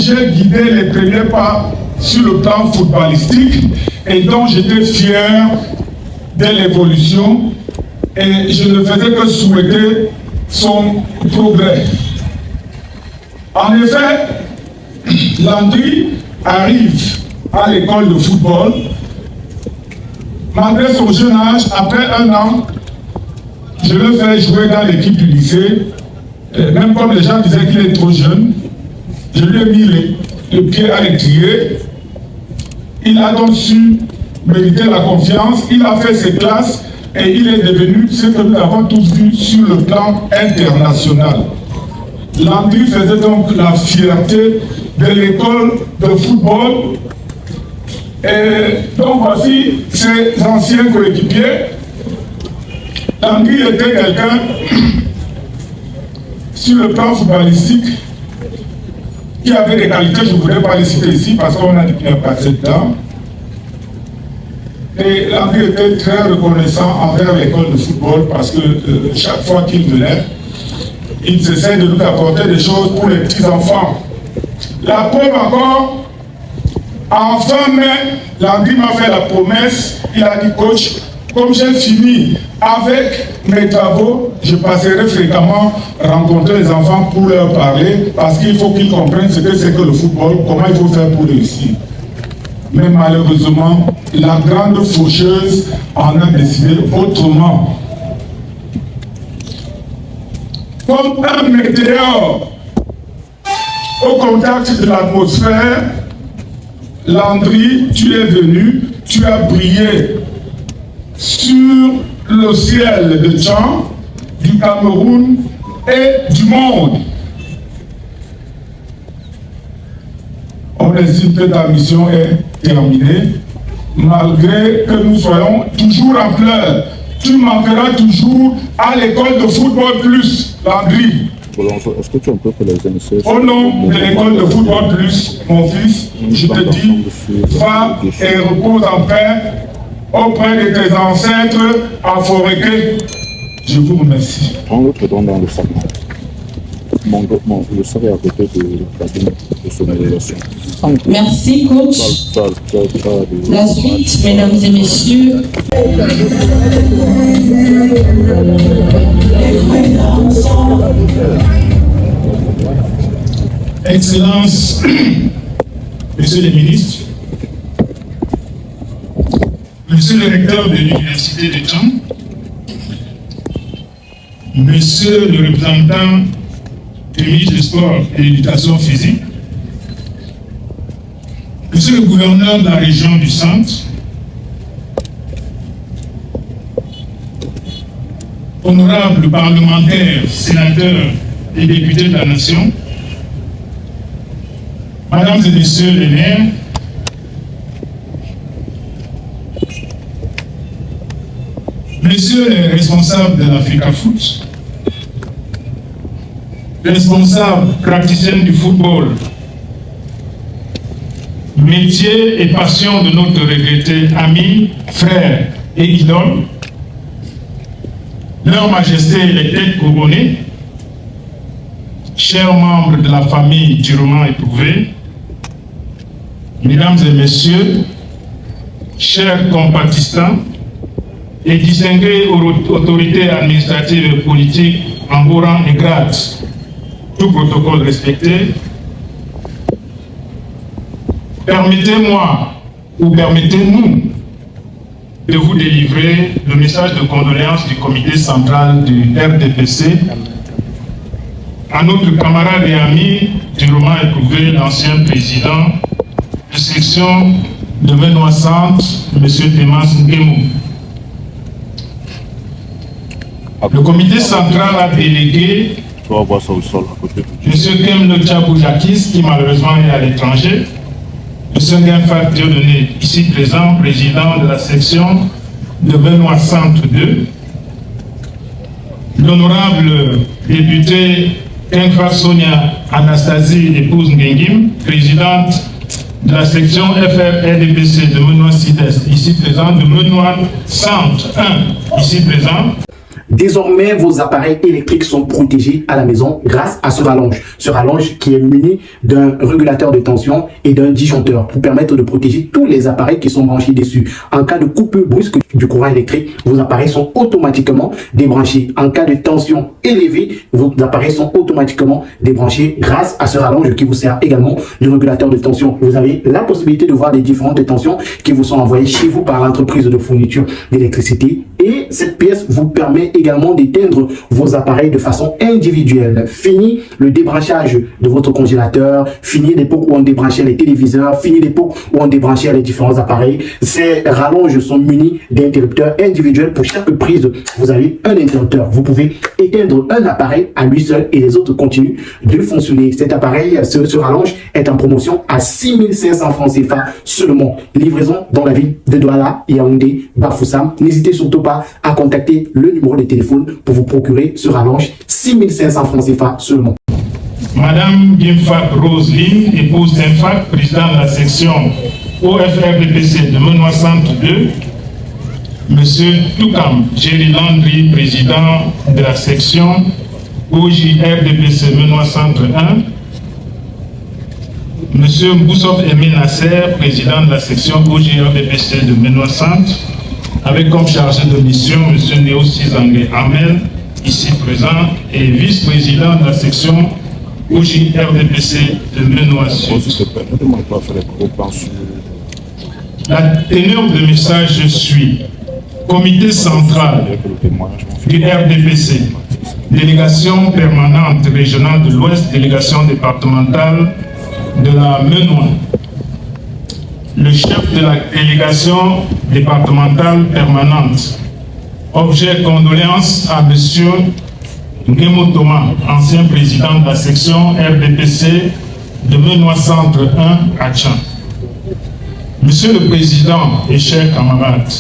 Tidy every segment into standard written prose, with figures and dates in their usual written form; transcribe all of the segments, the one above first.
j'ai guidé les premiers pas sur le plan footballistique et dont j'étais fier de l'évolution et je ne faisais que souhaiter son progrès. En effet, Landry arrive à l'école de football. Malgré son jeune âge, après 1 an, je le fais jouer dans l'équipe du lycée. Et même comme les gens disaient qu'il est trop jeune, je lui ai mis le pied à l'étrier. Il a donc su mériter la confiance, il a fait ses classes et il est devenu ce que nous avons tous vu sur le plan international. Landry faisait donc la fierté de l'école de football. Et donc voici ses anciens coéquipiers. Landry était quelqu'un sur le plan footballistique qui avait des qualités, je ne voudrais pas les citer ici parce qu'on a bien passé dedans. Et Landry était très reconnaissant envers l'école de football parce que chaque fois qu'il venait, il s'essaie de nous apporter des choses pour les petits-enfants. La preuve encore, en fin mai, Landry m'a fait la promesse, il a dit coach, comme j'ai fini avec mes travaux, je passerai fréquemment rencontrer les enfants pour leur parler parce qu'il faut qu'ils comprennent ce que c'est que le football, comment il faut faire pour réussir. Mais malheureusement, la grande faucheuse en a décidé autrement. Comme un météore au contact de l'atmosphère, Landry, tu es venu, tu as brillé sur le ciel de Tchad, du Cameroun et du monde. On estime que ta mission est terminée, malgré que nous soyons toujours en pleurs. Tu manqueras toujours à l'école de football plus, Landry. Est-ce que tu peux les initier? Au nom de l'école de football plus, mon fils, je te dis, va et repose en paix auprès de tes ancêtres à Foréké. Je vous remercie. On le te donne dans le sac. Le sac est à côté de la de son évaluation. Merci, coach. La suite, mesdames et messieurs. Excellences, Messieurs les ministres, Monsieur le recteur de l'Université de Tchad, Monsieur le représentant du ministre des Sports et de l'Éducation physique, Monsieur le gouverneur de la région du Centre, honorables parlementaires, sénateurs et députés de la nation, Mesdames et Messieurs les maires, Messieurs les responsables de l'Africa Foot, responsables praticiens du football, métier et passion de notre regretté ami, frère et idole, Leur Majesté les têtes couronnées, chers membres de la famille durement éprouvée, Mesdames et Messieurs, chers compatriotes et distinguées autorités administratives et politiques en vos rangs et grades, tout protocole respecté, permettez-moi ou permettez-nous de vous délivrer le message de condoléances du comité central du RDPC à notre camarade et ami durement éprouvé, l'ancien président de section de Benoît Centre, M. Thémas Nguemou. Le comité central a délégué M. Kem Tchaboujakis, qui malheureusement est à l'étranger, M. Nguemfat Dieudonné, ici présent, président de la section de Benoît Centre 2, l'honorable député Kenkfa Sonia Anastasie épouse Ngengim, présidente de la section FR-RDPC de Benoît Sud-Est, ici présent, de Benoît Centre 1, ici présent. Désormais, vos appareils électriques sont protégés à la maison grâce à ce rallonge. Ce rallonge qui est muni d'un régulateur de tension et d'un disjoncteur pour permettre de protéger tous les appareils qui sont branchés dessus. En cas de coupure brusque du courant électrique, vos appareils sont automatiquement débranchés. En cas de tension élevée, vos appareils sont automatiquement débranchés grâce à ce rallonge qui vous sert également de régulateur de tension. Vous avez la possibilité de voir les différentes tensions qui vous sont envoyées chez vous par l'entreprise de fourniture d'électricité. Et cette pièce vous permet également d'éteindre vos appareils de façon individuelle. Fini le débranchage de votre congélateur, fini l'époque où on débranchait les téléviseurs, fini l'époque où on débranchait les différents appareils. Ces rallonges sont munis d'interrupteurs individuels. Pour chaque prise, vous avez un interrupteur. Vous pouvez éteindre un appareil à lui seul et les autres continuent de fonctionner. Cet appareil, ce rallonge est en promotion à 6500 francs CFA seulement. Livraison dans la ville de Douala, Yaoundé, Bafoussam. N'hésitez surtout pas à contacter le numéro de téléphone pour vous procurer ce rallonge. 6500 francs CFA seulement. Madame Bienfat Roseline, épouse d'Infac, président de la section OFRDPC de Menoix Centre 2. Monsieur Toukam Jerry Landry, président de la section OJRDPC Menoix Centre 1. Monsieur Mboussov Aimé Nasser, président de la section OJRDPC de Menoix Centre, avec comme chargé de mission Monsieur Néo Sizangé Amel, ici présent, et vice-président de la section OJRDPC de Menoix Sud. La teneur de message suit. Comité central du RDPC, délégation permanente régionale de l'Ouest, délégation départementale de la Menoix. Le chef de la délégation départementale permanente. Objet condoléances à monsieur Nguemo Thomas, ancien président de la section RDPC de Menoix Centre 1 à Tchan. Monsieur le Président et chers camarades,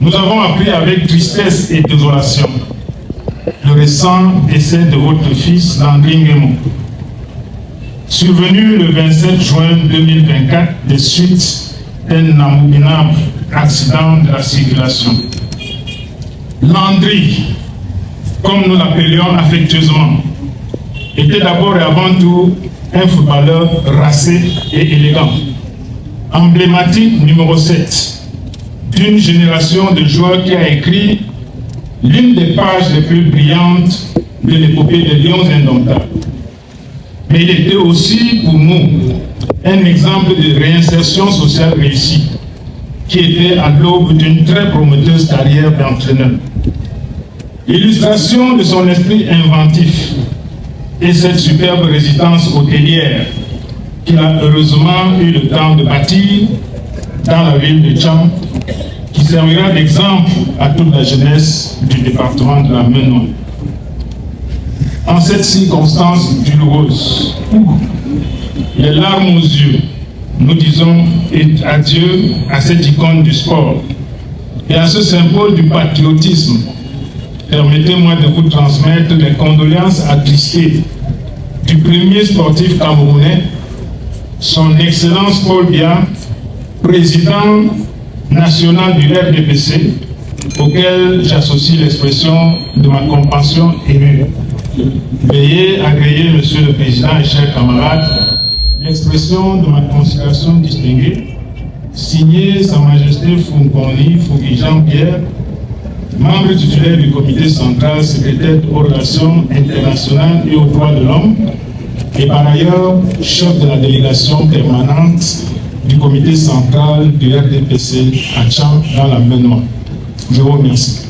nous avons appris avec tristesse et désolation le récent décès de votre fils, Landry Nguemo, survenu le 27 juin 2024 des suites d'un abominable accident de la circulation. Landry, comme nous l'appelions affectueusement, était d'abord et avant tout un footballeur racé et élégant, emblématique numéro 7 d'une génération de joueurs qui a écrit l'une des pages les plus brillantes de l'épopée des Lions indomptables. Mais il était aussi pour nous un exemple de réinsertion sociale réussie, qui était à l'aube d'une très prometteuse carrière d'entraîneur. L'illustration de son esprit inventif et cette superbe résidence hôtelière qu'il a heureusement eu le temps de bâtir dans la ville de Tchan, qui servira d'exemple à toute la jeunesse du département de la Menoix. En cette circonstance douloureuse, les larmes aux yeux, nous disons adieu à cette icône du sport et à ce symbole du patriotisme. Permettez-moi de vous transmettre les condoléances attristées du premier sportif camerounais, son Excellence Paul Biya, président national du RDPC, auquel j'associe l'expression de ma compassion émue. Veuillez agréer, Monsieur le Président et chers camarades, l'expression de ma considération distinguée, signée Sa Majesté Fonkoni Fouki Jean-Pierre, membre titulaire du comité central, secrétaire aux relations internationales et aux droits de l'homme, et par ailleurs chef de la délégation permanente du comité central du RDPC à Tchan dans la Menoix. Je vous remercie.